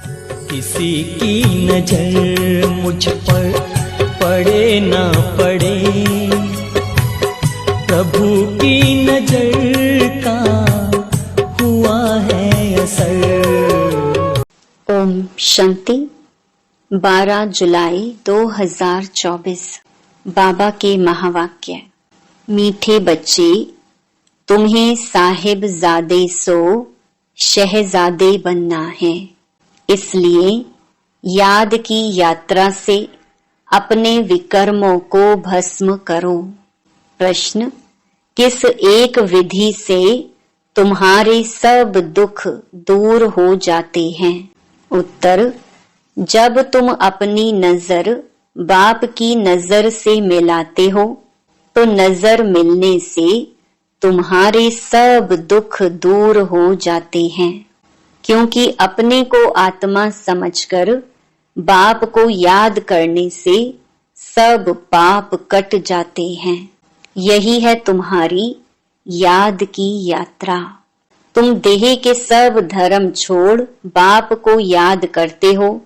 किसी की नजर मुझ पर पड़े ना पड़े, प्रभु की नजर का हुआ है असर। ओम शांति। 12 जुलाई 2024। बाबा के महावाक्य। मीठे बच्चे, तुम्हें साहिबजादे सो शहजादे बनना है, इसलिए याद की यात्रा से अपने विकर्मों को भस्म करो। प्रश्न, किस एक विधि से तुम्हारे सब दुख दूर हो जाते हैं? उत्तर, जब तुम अपनी नजर बाप की नजर से मिलाते हो तो नजर मिलने से तुम्हारे सब दुख दूर हो जाते हैं, क्योंकि अपने को आत्मा समझकर बाप को याद करने से सब पाप कट जाते हैं। यही है तुम्हारी याद की यात्रा। तुम देह के सब धर्म छोड़ बाप को याद करते हो,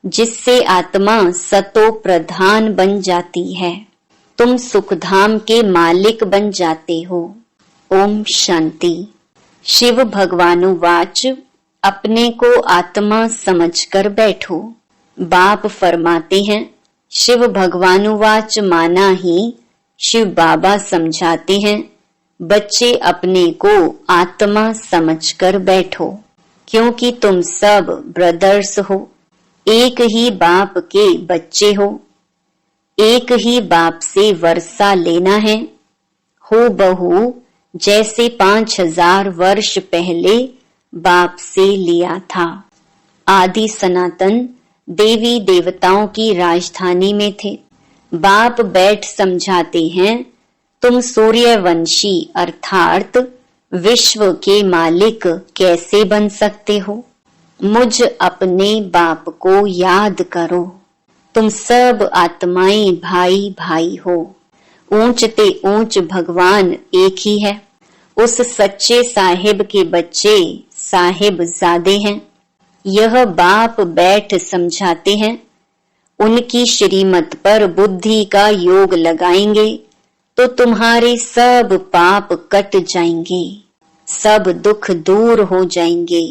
जिससे आत्मा सतो प्रधान बन जाती है। तुम सुखधाम के मालिक बन जाते हो। ओम शांति। शिव भगवानुवाच, अपने को आत्मा समझकर बैठो। बाप फरमाते हैं, शिव भगवानुवाच माना ही शिव बाबा समझाते हैं, बच्चे अपने को आत्मा समझकर बैठो, क्योंकि तुम सब ब्रदर्स हो, एक ही बाप के बच्चे हो। एक ही बाप से वर्षा लेना है, हो बहू जैसे 5000 वर्ष पहले बाप से लिया था। आदि सनातन देवी देवताओं की राजधानी में थे। बाप बैठ समझाते हैं, तुम सूर्यवंशी अर्थात विश्व के मालिक कैसे बन सकते हो? मुझ अपने बाप को याद करो। तुम सब आत्माएं भाई भाई हो। ऊंच ते ऊंच भगवान एक ही है। उस सच्चे साहिब के बच्चे साहिबजादे हैं। यह बाप बैठ समझाते हैं। उनकी श्रीमत पर बुद्धि का योग लगाएंगे तो तुम्हारे सब पाप कट जाएंगे, सब दुख दूर हो जाएंगे।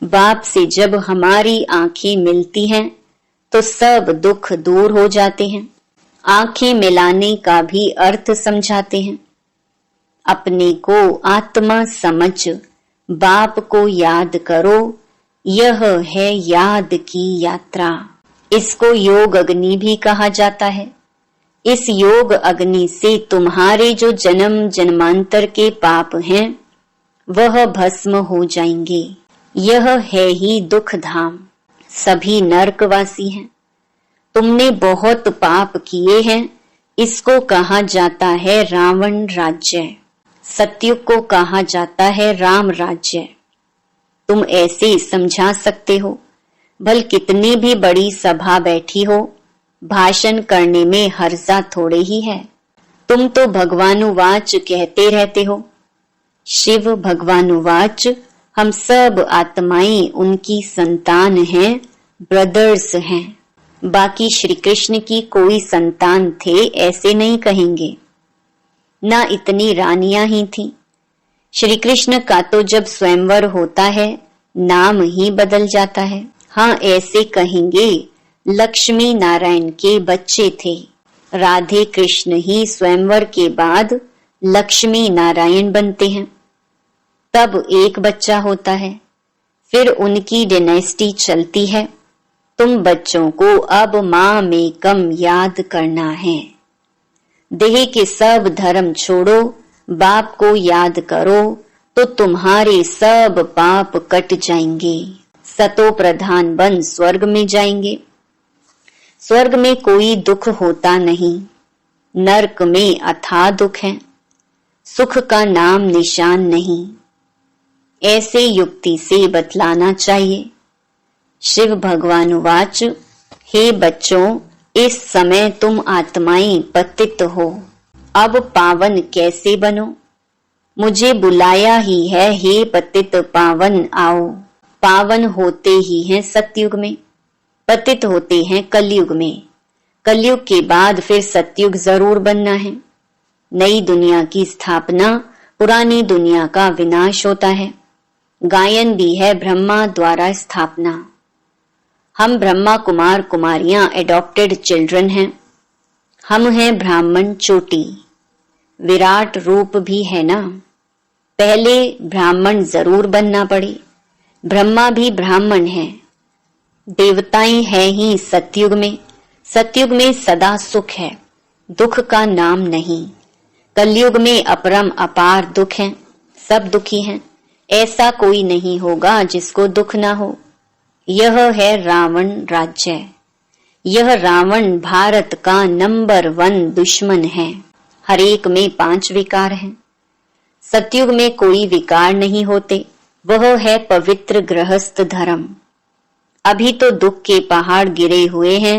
बाप से जब हमारी आंखें मिलती हैं तो सब दुख दूर हो जाते हैं। आंखें मिलाने का भी अर्थ समझाते हैं। अपने को आत्मा समझ बाप को याद करो। यह है याद की यात्रा। इसको योग अग्नि भी कहा जाता है। इस योग अग्नि से तुम्हारे जो जन्म जन्मांतर के पाप हैं वह भस्म हो जाएंगे। यह है ही दुख धाम। सभी नरकवासी हैं। तुमने बहुत पाप किए हैं। इसको कहा जाता है रावण राज्य। सतयुग को कहा जाता है राम राज्य। तुम ऐसे समझा सकते हो। भल कितनी भी बड़ी सभा बैठी हो, भाषण करने में हर्जा थोड़े ही है। तुम तो भगवानुवाच कहते रहते हो। शिव भगवानुवाच, हम सब आत्माएं उनकी संतान हैं, ब्रदर्स हैं। बाकी श्री कृष्ण की कोई संतान थे ऐसे नहीं कहेंगे। ना इतनी रानियां ही थीं। श्री कृष्ण का तो जब स्वयंवर होता है नाम ही बदल जाता है। हाँ, ऐसे कहेंगे लक्ष्मी नारायण के बच्चे थे। राधे कृष्ण ही स्वयंवर के बाद लक्ष्मी नारायण बनते हैं। तब एक बच्चा होता है, फिर उनकी डायनेस्टी चलती है। तुम बच्चों को अब माँ में कम याद करना है। देह के सब धर्म छोड़ो, बाप को याद करो तो तुम्हारे सब पाप कट जाएंगे। सतो प्रधान बन स्वर्ग में जाएंगे। स्वर्ग में कोई दुख होता नहीं। नरक में अथाह दुख है। सुख का नाम निशान नहीं। ऐसे युक्ति से बतलाना चाहिए। शिव भगवानुवाच, हे बच्चों, इस समय तुम आत्माएं पतित हो। अब पावन कैसे बनो? मुझे बुलाया ही है, हे पतित पावन आओ। पावन होते ही हैं सतयुग में, पतित होते हैं कलयुग में। कलयुग के बाद फिर सतयुग जरूर बनना है। नई दुनिया की स्थापना, पुरानी दुनिया का विनाश होता है। गायन भी है ब्रह्मा द्वारा स्थापना। हम ब्रह्मा कुमार कुमारियां एडॉप्टेड चिल्ड्रन हैं। हम हैं ब्राह्मण चोटी। विराट रूप भी है ना। पहले ब्राह्मण जरूर बनना पड़े। ब्रह्मा भी ब्राह्मण है। देवताएं हैं ही सतयुग में। सतयुग में सदा सुख है, दुख का नाम नहीं। कलयुग में अपरम अपार दुख है, सब दुखी हैं। ऐसा कोई नहीं होगा जिसको दुख ना हो। यह है रावण राज्य। यह रावण भारत का नंबर 1 दुश्मन है। हर एक में 5 विकार हैं। सतयुग में कोई विकार नहीं होते। वह है पवित्र गृहस्थ धर्म। अभी तो दुख के पहाड़ गिरे हुए हैं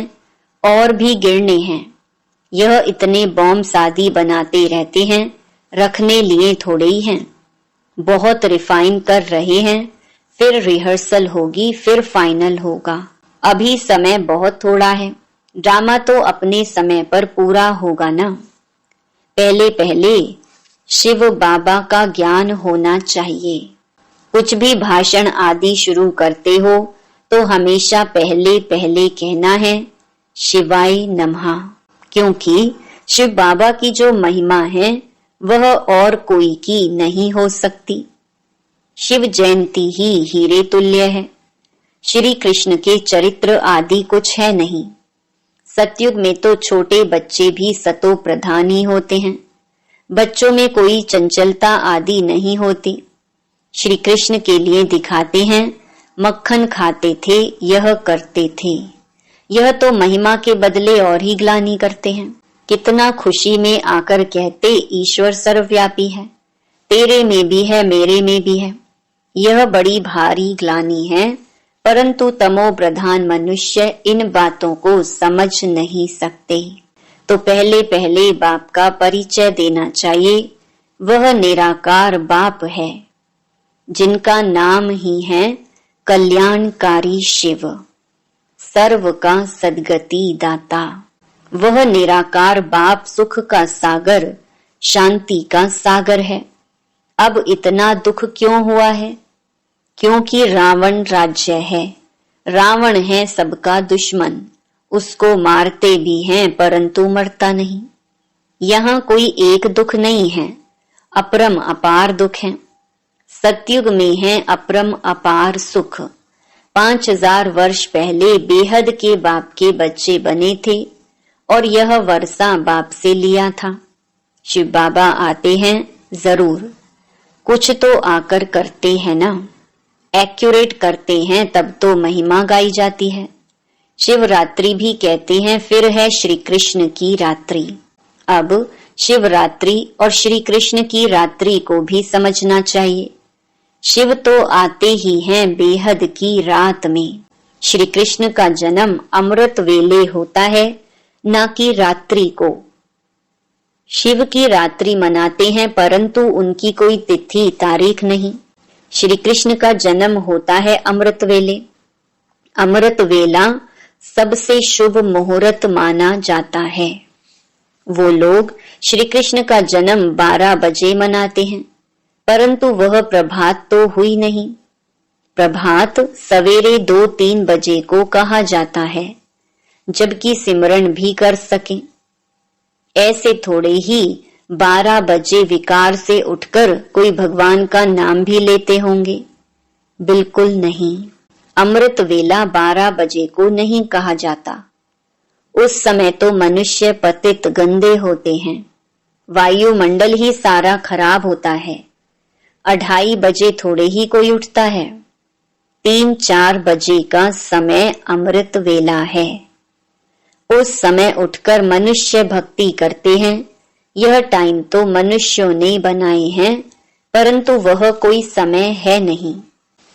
और भी गिरने हैं। यह इतने बॉम्ब शादी बनाते रहते हैं, रखने लिए थोड़े ही हैं। बहुत रिफाइन कर रहे हैं, फिर रिहर्सल होगी, फिर फाइनल होगा। अभी समय बहुत थोड़ा है। ड्रामा तो अपने समय पर पूरा होगा ना। पहले पहले शिव बाबा का ज्ञान होना चाहिए। कुछ भी भाषण आदि शुरू करते हो तो हमेशा पहले पहले कहना है शिवाय नमः, क्योंकि शिव बाबा की जो महिमा है वह और कोई की नहीं हो सकती। शिव जयंती ही हीरे तुल्य है। श्री कृष्ण के चरित्र आदि कुछ है नहीं। सतयुग में तो छोटे बच्चे भी सतो प्रधान ही होते हैं। बच्चों में कोई चंचलता आदि नहीं होती। श्री कृष्ण के लिए दिखाते हैं, मक्खन खाते थे, यह करते थे। यह तो महिमा के बदले और ही ग्लानि करते हैं। कितना खुशी में आकर कहते ईश्वर सर्वव्यापी है, तेरे में भी है, मेरे में भी है। यह बड़ी भारी ग्लानि है, परंतु तमो प्रधान मनुष्य इन बातों को समझ नहीं सकते। तो पहले पहले बाप का परिचय देना चाहिए। वह निराकार बाप है, जिनका नाम ही है कल्याणकारी शिव, सर्व का सद्गति दाता। वह निराकार बाप सुख का सागर, शांति का सागर है। अब इतना दुख क्यों हुआ है? क्योंकि रावण राज्य है। रावण है सबका दुश्मन। उसको मारते भी हैं परंतु मरता नहीं। यहाँ कोई एक दुख नहीं है, अपरम अपार दुख है। सतयुग में है अपरम अपार सुख। 5000 वर्ष पहले बेहद के बाप के बच्चे बने थे और यह वर्षा बाप से लिया था। शिव बाबा आते हैं जरूर, कुछ तो आकर करते हैं ना। एक्यूरेट करते हैं तब तो महिमा गाई जाती है। शिवरात्रि भी कहते हैं, फिर है श्री कृष्ण की रात्रि। अब शिवरात्रि और श्री कृष्ण की रात्रि को भी समझना चाहिए। शिव तो आते ही हैं बेहद की रात में। श्री कृष्ण का जन्म अमृत वेले होता है, न कि रात्रि को। शिव की रात्रि मनाते हैं परंतु उनकी कोई तिथि तारीख नहीं। श्री कृष्ण का जन्म होता है अमृत वेले। अमृत वेला सबसे शुभ मुहूर्त माना जाता है। वो लोग श्री कृष्ण का जन्म 12 बजे मनाते हैं, परंतु वह प्रभात तो हुई नहीं। प्रभात सवेरे 2-3 बजे को कहा जाता है, जबकि सिमरन भी कर सके। ऐसे थोड़े ही 12 बजे विकार से उठकर कोई भगवान का नाम भी लेते होंगे? बिल्कुल नहीं। अमृत वेला 12 बजे को नहीं कहा जाता। उस समय तो मनुष्य पतित गंदे होते हैं। वायुमंडल ही सारा खराब होता है। 2:30 बजे थोड़े ही कोई उठता है। 3-4 बजे का समय अमृत वेला है। उस समय उठकर मनुष्य भक्ति करते हैं। यह टाइम तो मनुष्यों ने बनाए हैं, परंतु वह कोई समय है नहीं।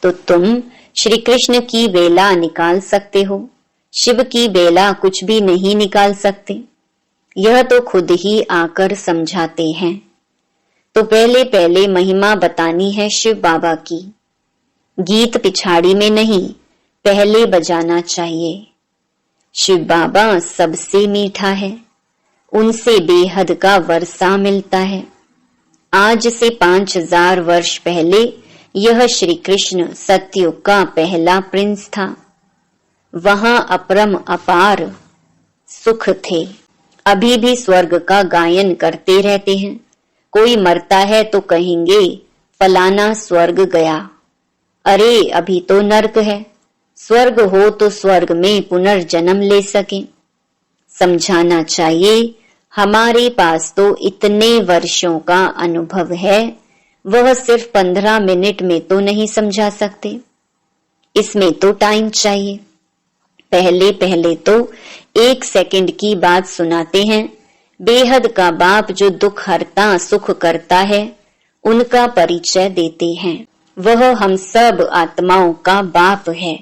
तो तुम श्री कृष्ण की बेला निकाल सकते हो, शिव की बेला कुछ भी नहीं निकाल सकते। यह तो खुद ही आकर समझाते हैं। तो पहले पहले महिमा बतानी है शिव बाबा की। गीत पिछाड़ी में नहीं, पहले बजाना चाहिए। शिव बाबा सबसे मीठा है, उनसे बेहद का वर्षा मिलता है। आज से 5000 वर्ष पहले यह श्री कृष्ण सतयुग का पहला प्रिंस था। वहां अपरम अपार सुख थे। अभी भी स्वर्ग का गायन करते रहते हैं। कोई मरता है तो कहेंगे फलाना स्वर्ग गया। अरे अभी तो नर्क है। स्वर्ग हो तो स्वर्ग में पुनर्जन्म ले सके। समझाना चाहिए, हमारे पास तो इतने वर्षों का अनुभव है, वह सिर्फ 15 मिनट में तो नहीं समझा सकते। इसमें तो टाइम चाहिए। पहले पहले तो 1 सेकंड की बात सुनाते हैं। बेहद का बाप जो दुख हरता सुख करता है, उनका परिचय देते हैं। वह हम सब आत्माओं का बाप है।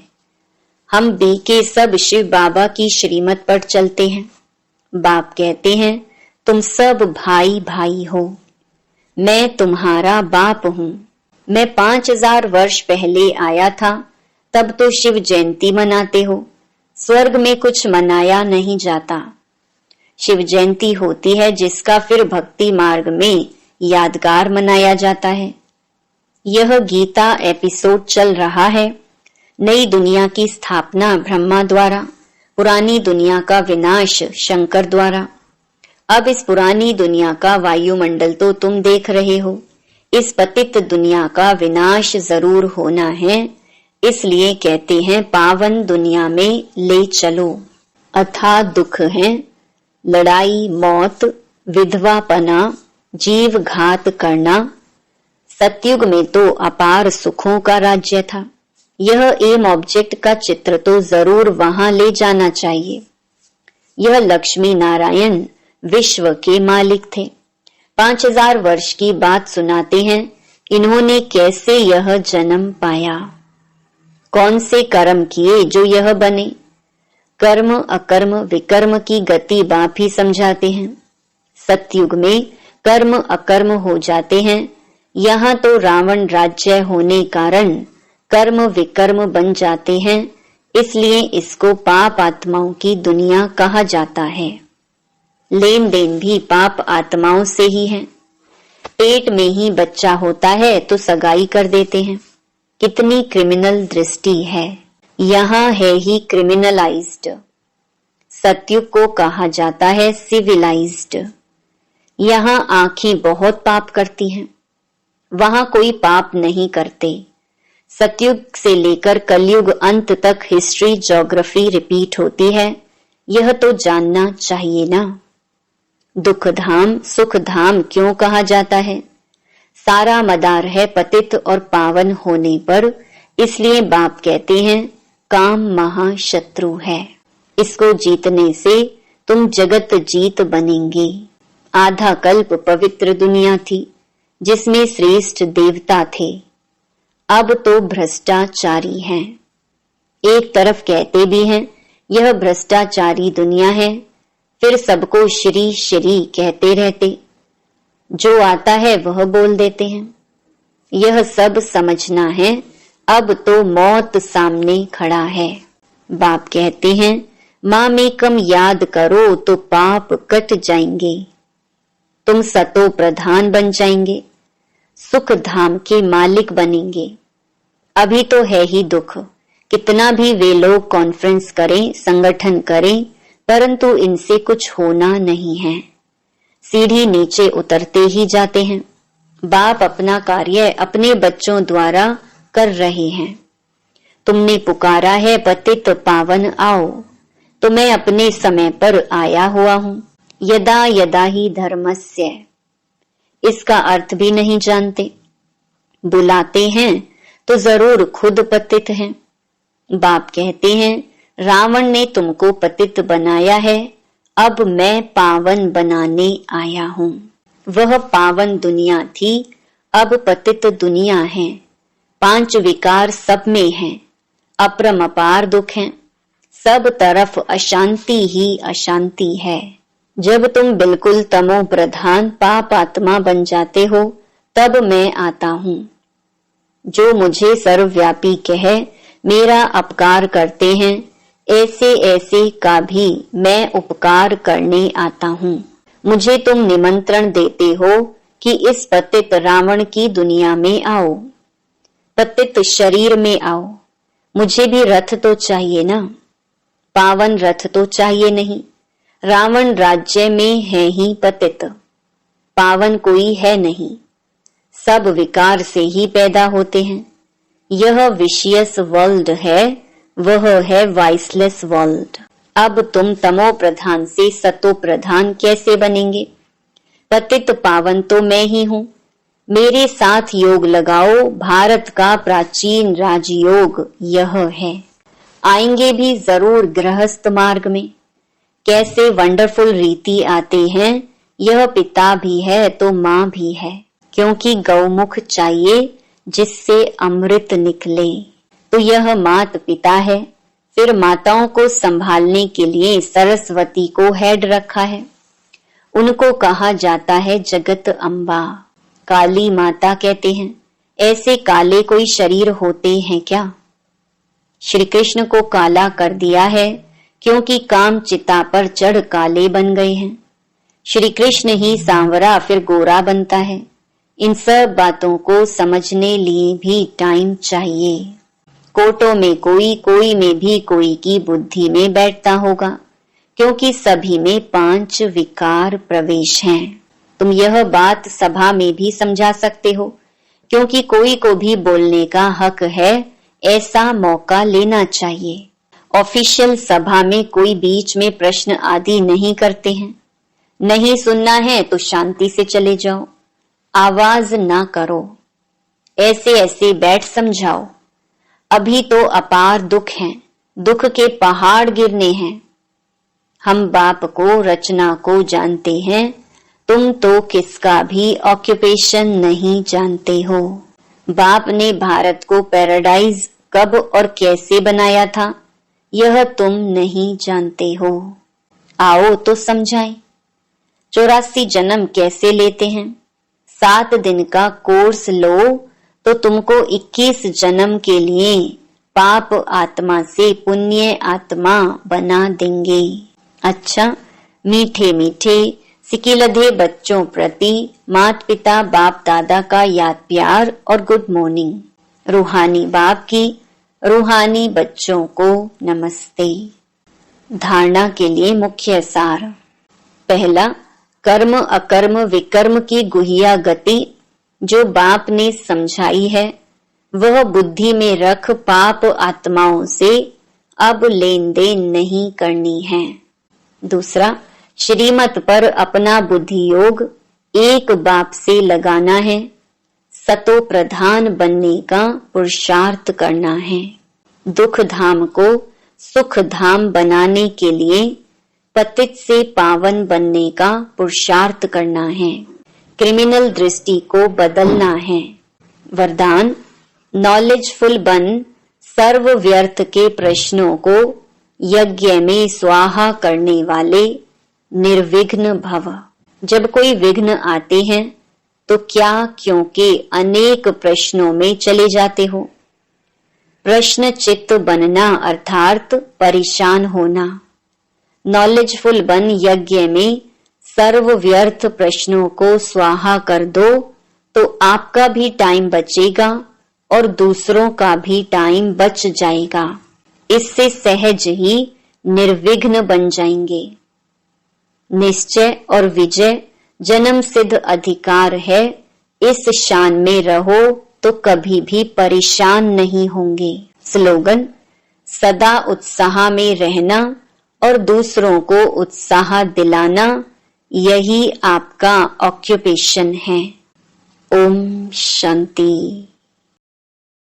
हम भी के सब शिव बाबा की श्रीमत पर चलते हैं। बाप कहते हैं, तुम सब भाई भाई हो, मैं तुम्हारा बाप हूँ। मैं 5000 वर्ष पहले आया था, तब तो शिव जयंती मनाते हो। स्वर्ग में कुछ मनाया नहीं जाता। शिव जयंती होती है जिसका फिर भक्ति मार्ग में यादगार मनाया जाता है। यह गीता एपिसोड चल रहा है। नई दुनिया की स्थापना ब्रह्मा द्वारा, पुरानी दुनिया का विनाश शंकर द्वारा। अब इस पुरानी दुनिया का वायुमंडल तो तुम देख रहे हो। इस पतित दुनिया का विनाश जरूर होना है, इसलिए कहते हैं पावन दुनिया में ले चलो। अथाह दुख है, लड़ाई, मौत, विधवापना, जीव घात करना। सतयुग में तो अपार सुखों का राज्य था। यह एम ऑब्जेक्ट का चित्र तो जरूर वहां ले जाना चाहिए। यह लक्ष्मी नारायण विश्व के मालिक थे। 5000 वर्ष की बात सुनाते हैं, इन्होंने कैसे यह जन्म पाया, कौन से कर्म किए जो यह बने। कर्म अकर्म विकर्म की गति बाप ही समझाते हैं। सतयुग में कर्म अकर्म हो जाते हैं। यहाँ तो रावण राज्य होने कारण कर्म विकर्म बन जाते हैं, इसलिए इसको पाप आत्माओं की दुनिया कहा जाता है। लेन देन भी पाप आत्माओं से ही है। पेट में ही बच्चा होता है तो सगाई कर देते हैं। कितनी क्रिमिनल दृष्टि है। यहाँ है ही क्रिमिनलाइज्ड। सतयुग को कहा जाता है सिविलाइज्ड। यहाँ आंखें बहुत पाप करती हैं, वहां कोई पाप नहीं करते। सतयुग से लेकर कलयुग अंत तक हिस्ट्री ज्योग्राफी रिपीट होती है। यह तो जानना चाहिए ना। दुख धाम सुख धाम क्यों कहा जाता है? सारा मदार है पतित और पावन होने पर, इसलिए बाप कहते हैं काम महाशत्रु है। इसको जीतने से तुम जगत जीत बनेंगे। आधा कल्प पवित्र दुनिया थी जिसमें श्रेष्ठ देवता थे, अब तो भ्रष्टाचारी हैं। एक तरफ कहते भी हैं यह भ्रष्टाचारी दुनिया है, फिर सबको श्री श्री कहते रहते, जो आता है वह बोल देते हैं। यह सब समझना है, अब तो मौत सामने खड़ा है। बाप कहते हैं मामेकम याद करो तो पाप कट जाएंगे, तुम सतो प्रधान बन जाएंगे, सुख धाम के मालिक बनेंगे। अभी तो है ही दुख। कितना भी वे लोग कॉन्फ्रेंस करें, संगठन करें, परंतु इनसे कुछ होना नहीं है। सीढ़ी नीचे उतरते ही जाते हैं। बाप अपना कार्य अपने बच्चों द्वारा कर रहे हैं। तुमने पुकारा है पतित पावन आओ, तो मैं अपने समय पर आया हुआ हूँ। यदा यदा ही धर्मस्य, इसका अर्थ भी नहीं जानते। बुलाते हैं तो जरूर खुद पतित हैं। बाप कहते हैं रावण ने तुमको पतित बनाया है, अब मैं पावन बनाने आया हूँ। वह पावन दुनिया थी, अब पतित दुनिया है। 5 विकार सब में हैं, अपरम अपार दुख हैं, सब तरफ अशांति ही अशांति है। जब तुम बिल्कुल तमो प्रधान पाप आत्मा बन जाते हो, तब मैं आता हूँ। जो मुझे सर्वव्यापी कह मेरा अपकार करते हैं, ऐसे ऐसे का भी मैं उपकार करने आता हूँ। मुझे तुम निमंत्रण देते हो कि इस पतित रावण की दुनिया में आओ, पतित शरीर में आओ। मुझे भी रथ तो चाहिए ना, पावन रथ तो चाहिए नहीं। रावण राज्य में है ही पतित, पावन कोई है नहीं। सब विकार से ही पैदा होते हैं। यह विशियस वर्ल्ड है, वह है वाइसलेस वर्ल्ड। अब तुम तमो प्रधान से सतो प्रधान कैसे बनेंगे? पतित पावन तो मैं ही हूँ। मेरे साथ योग लगाओ। भारत का प्राचीन राजयोग यह है। आएंगे भी जरूर गृहस्थ मार्ग में। कैसे वंडरफुल रीति आते हैं। यह पिता भी है तो माँ भी है, क्योंकि गौमुख चाहिए जिससे अमृत निकले। तो यह मात पिता है। फिर माताओं को संभालने के लिए सरस्वती को हेड रखा है। उनको कहा जाता है जगत अम्बा, काली माता कहते हैं। ऐसे काले कोई शरीर होते हैं क्या? श्री कृष्ण को काला कर दिया है क्योंकि काम चिता पर चढ़ काले बन गए हैं। श्री कृष्ण ही सांवरा फिर गोरा बनता है। इन सब बातों को समझने लिए भी टाइम चाहिए। कोटों में कोई, कोई में भी कोई की बुद्धि में बैठता होगा, क्योंकि सभी में 5 विकार प्रवेश हैं। तुम यह बात सभा में भी समझा सकते हो, क्योंकि कोई को भी बोलने का हक है। ऐसा मौका लेना चाहिए। ऑफिशियल सभा में कोई बीच में प्रश्न आदि नहीं करते हैं। नहीं सुनना है तो शांति से चले जाओ, आवाज ना करो। ऐसे ऐसे बैठ समझाओ। अभी तो अपार दुख हैं, दुख के पहाड़ गिरने हैं। हम बाप को, रचना को जानते हैं, तुम तो किसका भी ऑक्यूपेशन नहीं जानते हो। बाप ने भारत को पैराडाइज कब और कैसे बनाया था, यह तुम नहीं जानते हो। आओ तो समझाएं। 84 जन्म कैसे लेते हैं? 7 दिन का कोर्स लो तो तुमको 21 जन्म के लिए पाप आत्मा से पुण्य आत्मा बना देंगे। अच्छा, मीठे मीठे सिकिलधे बच्चों प्रति माता पिता बाप दादा का याद प्यार और गुड मॉर्निंग। रूहानी बाप की रूहानी बच्चों को नमस्ते। धारणा के लिए मुख्य सार। पहला, कर्म अकर्म विकर्म की गुहिया गति जो बाप ने समझाई है, वह बुद्धि में रख पाप आत्माओं से अब लेन देन नहीं करनी है। दूसरा, श्रीमत पर अपना बुद्धि योग एक बाप से लगाना है। सतो प्रधान बनने का पुरुषार्थ करना है। दुख धाम को सुख धाम बनाने के लिए पतित से पावन बनने का पुरुषार्थ करना है। क्रिमिनल दृष्टि को बदलना है। वरदान, नॉलेजफुल बन सर्व व्यर्थ के प्रश्नों को यज्ञ में स्वाहा करने वाले निर्विघ्न भव। जब कोई विघ्न आते हैं तो क्या क्यों के अनेक प्रश्नों में चले जाते हो। प्रश्न चित्त बनना अर्थात परेशान होना। नॉलेजफुल बन यज्ञ में सर्व व्यर्थ प्रश्नों को स्वाहा कर दो तो आपका भी टाइम बचेगा और दूसरों का भी टाइम बच जाएगा। इससे सहज ही निर्विघ्न बन जाएंगे। निश्चय और विजय जन्म सिद्ध अधिकार है। इस शान में रहो तो कभी भी परेशान नहीं होंगे। स्लोगन, सदा उत्साह में रहना और दूसरों को उत्साह दिलाना, यही आपका ऑक्यूपेशन है। ओम शांति।